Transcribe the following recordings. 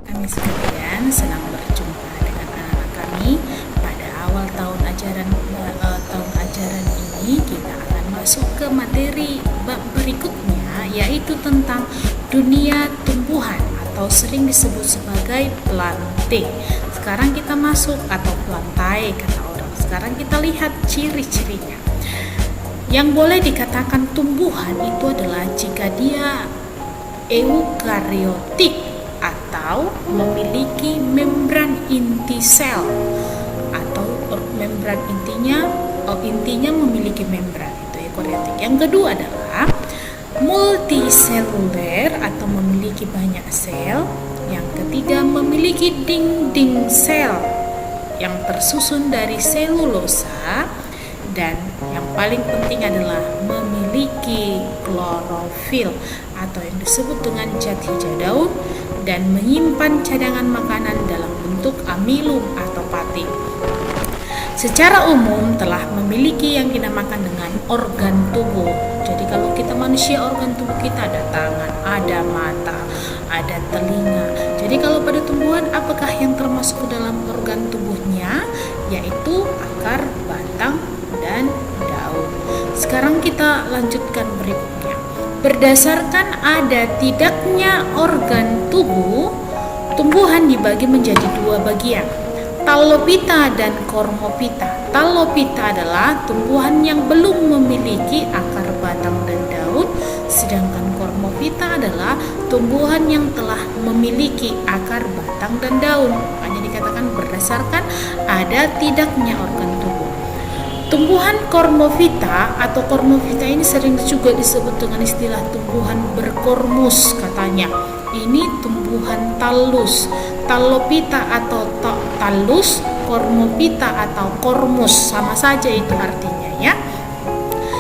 Kami sekalian senang berjumpa dengan anak-anak kami pada awal tahun ajaran ini. Kita akan masuk ke materi bab berikutnya, yaitu tentang dunia tumbuhan atau sering disebut sebagai planting. Sekarang kita masuk, atau plantae kata orang. Sekarang kita lihat ciri-cirinya. Yang boleh dikatakan tumbuhan itu adalah jika dia eukariotik atau memiliki membran inti sel, atau membran intinya memiliki membran, itu eukariotik. Yang kedua adalah multiseluler atau memiliki banyak sel. Yang ketiga memiliki dinding sel yang tersusun dari selulosa. Dan yang paling penting adalah memiliki klorofil atau yang disebut dengan zat hijau daun, dan menyimpan cadangan makanan dalam bentuk amilum atau pati. Secara umum telah memiliki yang dinamakan dengan organ tubuh. Jadi kalau kita manusia, organ tubuh kita ada tangan, ada mata, ada telinga. Jadi kalau pada tumbuhan, apakah yang termasuk ke dalam organ tubuhnya? Yaitu akar, batang, dan daun. Sekarang kita lanjutkan berikutnya. Berdasarkan ada tidaknya organ tubuh, tumbuhan dibagi menjadi dua bagian, Talopita dan Kormopita. Talopita adalah tumbuhan yang belum memiliki akar, batang, dan daun, sedangkan Kormopita adalah tumbuhan yang telah memiliki akar, batang, dan daun. Hanya dikatakan berdasarkan ada tidaknya organ tubuh. Tumbuhan Kormopita atau Kormopita ini sering juga disebut dengan istilah tumbuhan berkormus katanya. Ini tumbuhan talus. Talopita atau talus, Kormopita atau kormus, sama saja itu artinya ya.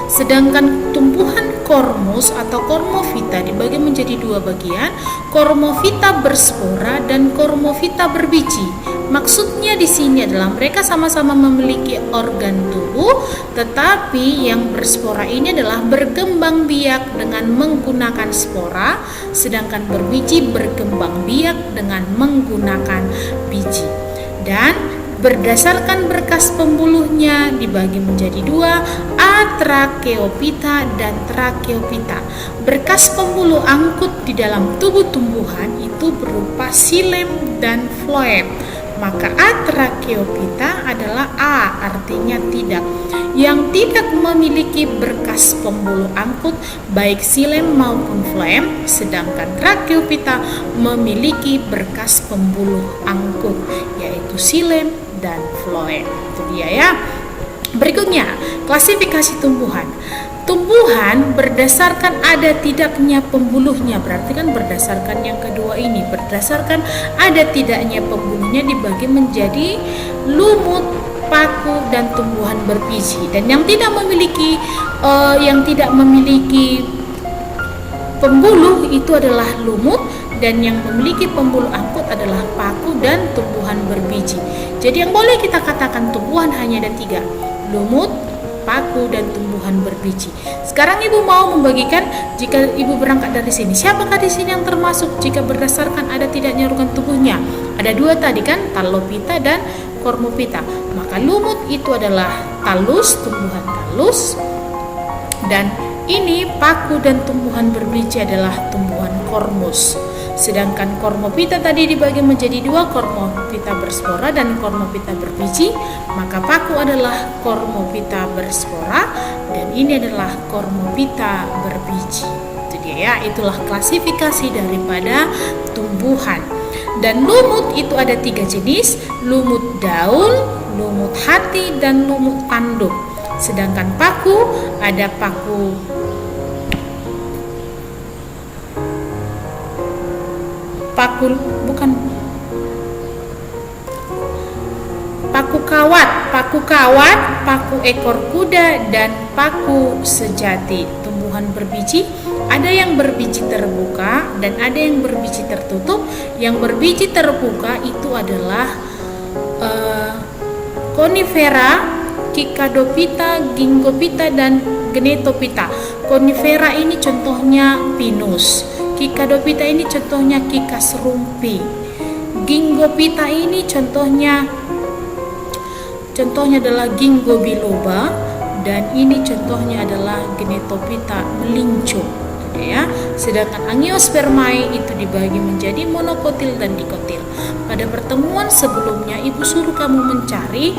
Sedangkan tumbuhan kormus atau Kormopita dibagi menjadi dua bagian, Kormopita berspora dan Kormopita berbiji. Maksudnya di sini adalah mereka sama-sama memiliki organ tubuh, tetapi yang berspora ini adalah berkembang biak dengan menggunakan spora, sedangkan berbiji berkembang biak dengan menggunakan biji. Dan berdasarkan berkas pembuluhnya dibagi menjadi dua, Atracheopita dan Tracheopita. Berkas pembuluh angkut di dalam tubuh tumbuhan itu berupa xilem dan floem. Maka Atracheopita adalah A, artinya tidak, yang tidak memiliki berkas pembuluh angkut baik xilem maupun floem, sedangkan Tracheopita memiliki berkas pembuluh angkut yaitu xilem dan floem. Itu dia ya. Berikutnya, klasifikasi tumbuhan. Tumbuhan berdasarkan ada tidaknya pembuluhnya, berarti kan berdasarkan yang kedua ini, berdasarkan ada tidaknya pembuluhnya dibagi menjadi lumut, paku, dan tumbuhan berbiji. Dan yang tidak memiliki pembuluh itu adalah lumut, dan yang memiliki pembuluh angkut adalah paku dan tumbuhan berbiji. Jadi yang boleh kita katakan tumbuhan hanya ada tiga, lumut, paku, dan tumbuhan berbiji. Sekarang ibu mau membagikan, jika ibu berangkat dari sini, siapakah di sini yang termasuk jika berdasarkan ada tidaknya organ tubuhnya? Ada dua tadi kan, Talopita dan Kormopita. Maka lumut itu adalah talus, tumbuhan talus, dan ini paku dan tumbuhan berbiji adalah tumbuhan kormus. Sedangkan Kormopita tadi dibagi menjadi dua, Kormopita berspora dan Kormopita berbiji. Maka paku adalah Kormopita berspora dan ini adalah Kormopita berbiji. Itu dia ya, itulah klasifikasi daripada tumbuhan. Dan lumut itu ada tiga jenis, lumut daun, lumut hati, dan lumut tanduk. Sedangkan paku ada paku kawat, paku ekor kuda, dan paku sejati. Tumbuhan berbiji ada yang berbiji terbuka dan ada yang berbiji tertutup. Yang berbiji terbuka itu adalah Conifera, Kikadopita, Gingopita, dan Gnetopita. Conifera ini contohnya pinus, Kikadopita ini contohnya kikas rumpi, Gingopita ini contohnya adalah Ginkgo biloba, dan ini contohnya adalah Genetophyta melinco, ya. Sedangkan Angiospermae itu dibagi menjadi monokotil dan dikotil. Pada pertemuan sebelumnya Ibu suruh kamu mencari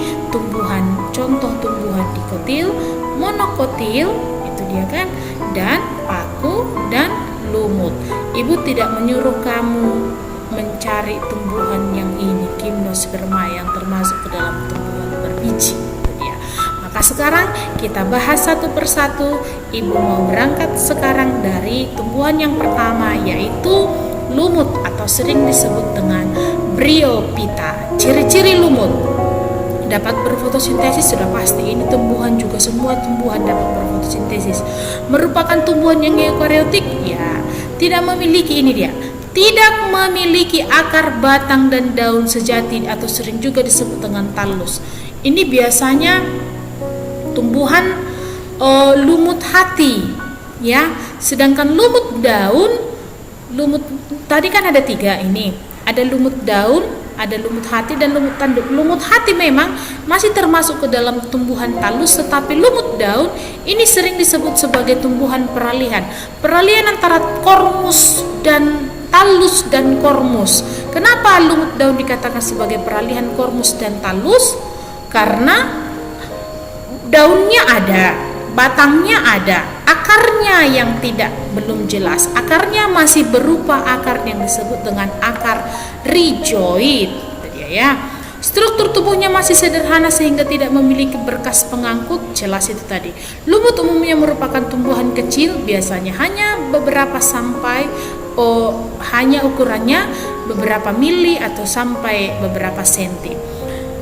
contoh tumbuhan dikotil, monokotil, itu dia kan, dan paku dan lumut. Ibu tidak menyuruh kamu mencari tumbuhan yang ini, Gymnospermae, yang termasuk ke dalam tumbuhan berbiji. Maka sekarang kita bahas satu persatu. Ibu mau berangkat sekarang dari tumbuhan yang pertama, yaitu lumut atau sering disebut dengan Bryophyta. Ciri-ciri lumut: dapat berfotosintesis, sudah pasti. Ini tumbuhan juga, semua tumbuhan dapat berfotosintesis. Merupakan tumbuhan yang eukariotik? Ya, tidak memiliki, ini dia, tidak memiliki akar, batang, dan daun sejati atau sering juga disebut dengan talus. Ini biasanya tumbuhan lumut hati, ya. Sedangkan lumut daun, tadi kan ada 3 ini. Ada lumut daun, ada lumut hati, dan lumut tanduk. Lumut hati memang masih termasuk ke dalam tumbuhan talus, tetapi lumut daun ini sering disebut sebagai tumbuhan peralihan. Peralihan antara kormus dan talus dan kormus. Kenapa lumut daun dikatakan sebagai peralihan kormus dan talus? Karena daunnya ada, batangnya ada, akarnya yang belum jelas. Akarnya masih berupa akar yang disebut dengan akar rhizoid, ya. Struktur tubuhnya masih sederhana sehingga tidak memiliki berkas pengangkut, jelas itu tadi. Lumut umumnya merupakan tumbuhan kecil, biasanya hanya hanya ukurannya beberapa mili atau sampai beberapa senti.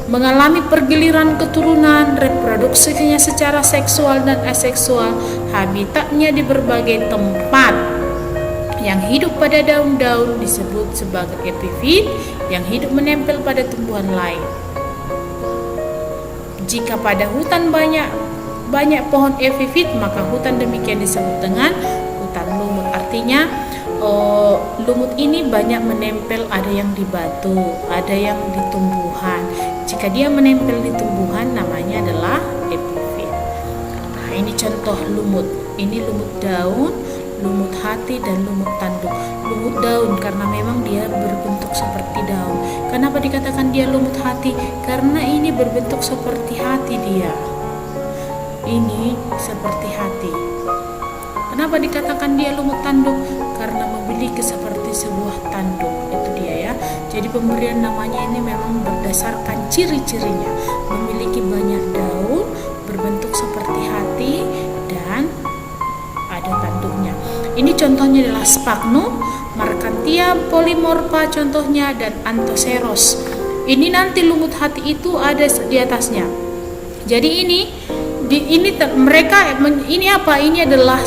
Mengalami pergiliran keturunan, reproduksinya secara seksual dan aseksual, habitatnya di berbagai tempat. Yang hidup pada daun-daun disebut sebagai epifit, yang hidup menempel pada tumbuhan lain. Jika pada hutan banyak pohon epifit, maka hutan demikian disebut dengan hutan lumut. Artinya lumut ini banyak menempel, ada yang di batu, ada yang di tumbuhan. Jika dia menempel di tumbuhan, namanya adalah epifit. Nah, ini contoh lumut. Ini lumut daun, lumut hati, dan lumut tanduk. Lumut daun karena memang dia berbentuk seperti daun. Kenapa dikatakan dia lumut hati? Karena ini berbentuk seperti hati dia. Ini seperti hati. Kenapa dikatakan dia lumut tanduk? Karena memiliki seperti sebuah tanduk. Itu dia, ya. Jadi pemberian namanya ini memang berdasarkan ciri-cirinya. Memiliki banyak daun, berbentuk seperti hati, dan ada tanduknya. Ini contohnya adalah Sphagnum, Marchantia polymorpha contohnya, dan Anthoceros. Ini nanti lumut hati itu ada di atasnya. Jadi ini apa? Ini adalah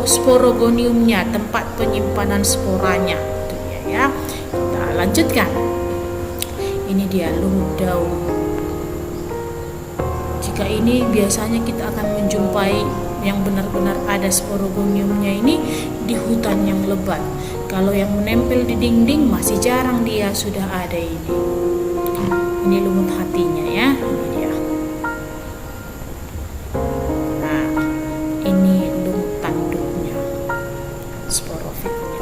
sporogoniumnya, tempat penyimpanan sporanya. Itu dia, ya. Kita lanjutkan. Ini dia lumut daun. Jika ini biasanya kita akan menjumpai yang benar-benar ada sporogoniumnya ini di hutan yang lebat. Kalau yang menempel di dinding masih jarang, dia sudah ada ini. Ini lumut hatinya, ya. Ini dia. Nah, ini lumut tanduknya, sporofitnya.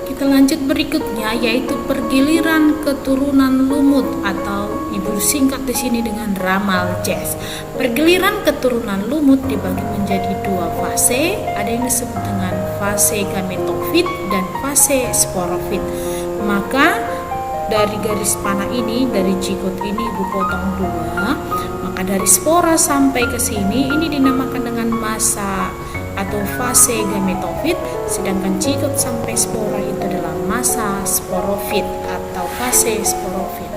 Kita lanjut berikutnya, yaitu pergiliran keturunan lumut, atau ibu singkat di sini dengan Ramalches. Pergiliran keturunan lumut dibagi menjadi 2 fase. Ada yang disebut dengan fase gametofit dan fase sporofit. Maka dari garis panah ini, dari zigot ini ibu potong 2. Maka dari spora sampai ke sini ini dinamakan dengan masa atau fase gametofit, sedangkan zigot sampai spora itu adalah masa sporofit atau fase sporofit.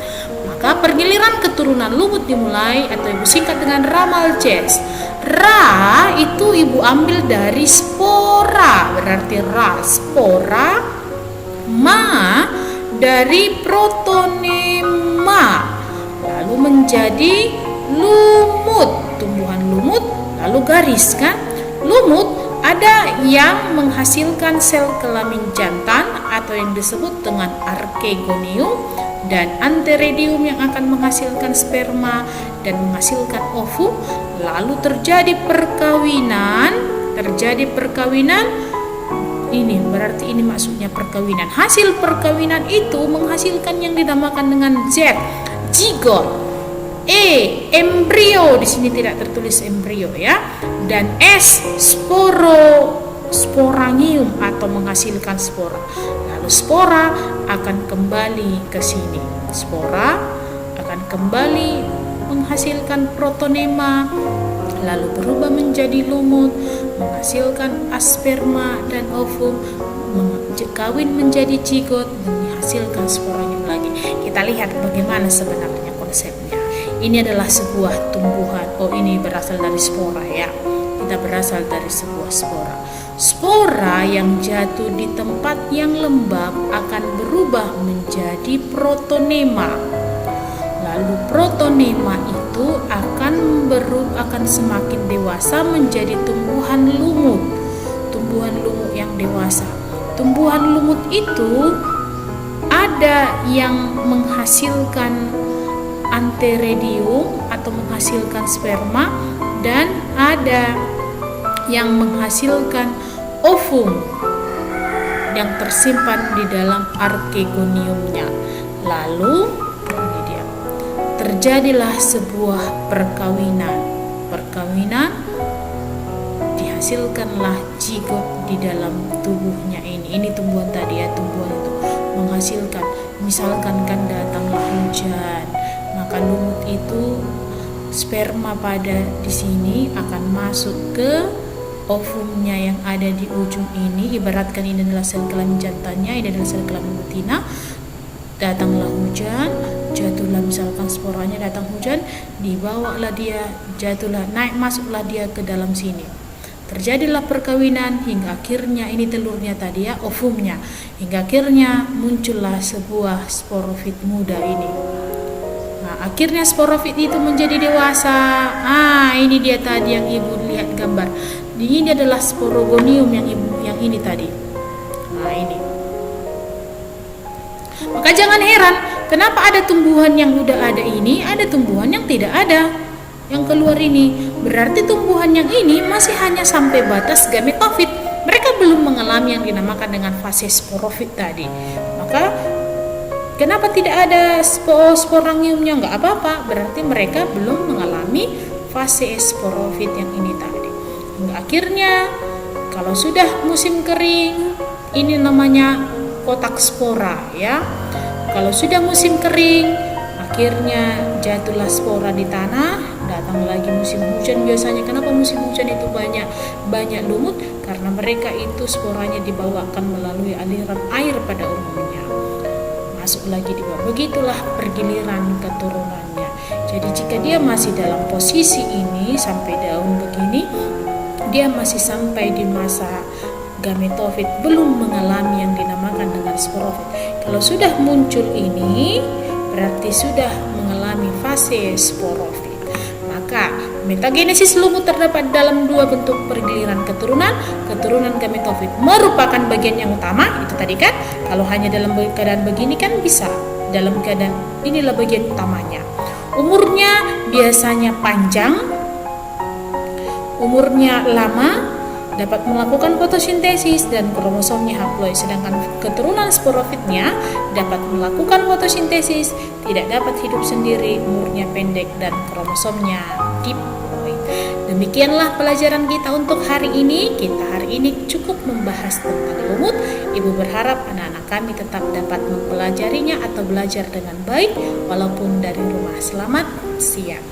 Maka pergiliran keturunan lumut dimulai, atau ibu singkat dengan Ramalches. Ra itu ibu ambil dari spora, berarti ra spora. Ma dari protonema, lalu menjadi lumut, tumbuhan lumut, lalu garis kan. Lumut Ada yang menghasilkan sel kelamin jantan atau yang disebut dengan archegonium, dan antheridium yang akan menghasilkan sperma dan menghasilkan ovum. Lalu terjadi perkawinan. Ini berarti ini maksudnya perkawinan. Hasil perkawinan itu menghasilkan yang dinamakan dengan Z, zigot. Embrio, di sini tidak tertulis embrio ya. Dan S, sporangium atau menghasilkan spora. Lalu spora akan kembali ke sini. Spora akan kembali menghasilkan protonema, lalu berubah menjadi lumut, menghasilkan asperma dan ovum, kawin menjadi zigot, menghasilkan sporangium lagi. Kita lihat bagaimana sebenarnya konsepnya. Ini adalah sebuah tumbuhan. Ini berasal dari spora ya. Kita berasal dari sebuah spora. Spora yang jatuh di tempat yang lembab akan berubah menjadi protonema. Lalu protonema itu akan semakin dewasa menjadi tumbuhan lumut. Tumbuhan lumut yang dewasa. Tumbuhan lumut itu ada yang menghasilkan antheridium atau menghasilkan sperma, dan ada yang menghasilkan ovum yang tersimpan di dalam archegoniumnya. Lalu ini dia, terjadilah sebuah perkawinan, dihasilkanlah zigot di dalam tubuhnya ini. Ini tumbuhan tadi ya, tumbuhan itu menghasilkan, misalkan kan datanglah hujan, maka lumut itu sperma pada di sini akan masuk ke ovumnya yang ada di ujung ini. Ibaratkan ini adalah sel kelamin jantannya, ini adalah sel kelamin betina. Datanglah hujan, jatuhlah misalkan sporanya, datang hujan, dibawalah dia, jatuhlah, masuklah dia ke dalam sini. Terjadilah perkawinan hingga akhirnya ini telurnya tadi ya, ovumnya, hingga akhirnya muncullah sebuah sporofit muda ini. Akhirnya sporofit itu menjadi dewasa. Ini dia tadi yang ibu lihat gambar. Ini adalah sporogonium yang ini tadi. Ini. Maka jangan heran kenapa ada tumbuhan yang udah ada ini, ada tumbuhan yang tidak ada yang keluar ini. Berarti tumbuhan yang ini masih hanya sampai batas gametofit. Mereka belum mengalami yang dinamakan dengan fase sporofit tadi. Maka kenapa tidak ada sporangiumnya? Nggak apa-apa, berarti mereka belum mengalami fase sporofit yang ini tadi. Hingga akhirnya kalau sudah musim kering, ini namanya kotak spora ya. Kalau sudah musim kering, akhirnya jatuhlah spora di tanah. Datang lagi musim hujan biasanya. Kenapa musim hujan itu banyak lumut? Karena mereka itu sporanya dibawakan melalui aliran air pada umumnya. Masuk lagi di bawah. Begitulah pergiliran keturunannya. Jadi jika dia masih dalam posisi ini sampai daun begini, dia masih sampai di masa gametofit, belum mengalami yang dinamakan dengan sporofit. Kalau sudah muncul ini, berarti sudah mengalami fase sporofit. Maka metagenesis lumut terdapat dalam dua bentuk pergiliran keturunan. Keturunan gametofit merupakan bagian yang utama, itu tadi kan. Kalau hanya dalam keadaan begini kan bisa. Dalam keadaan inilah bagian utamanya. Umurnya biasanya panjang, umurnya lama, dapat melakukan fotosintesis dan kromosomnya haploid. Sedangkan keturunan sporofitnya dapat melakukan fotosintesis, tidak dapat hidup sendiri, umurnya pendek dan kromosomnya diploid. Demikianlah pelajaran kita untuk hari ini. Kita hari ini cukup membahas tentang lumut. Ibu berharap anak-anak kami tetap dapat mempelajarinya atau belajar dengan baik walaupun dari rumah. Selamat siang.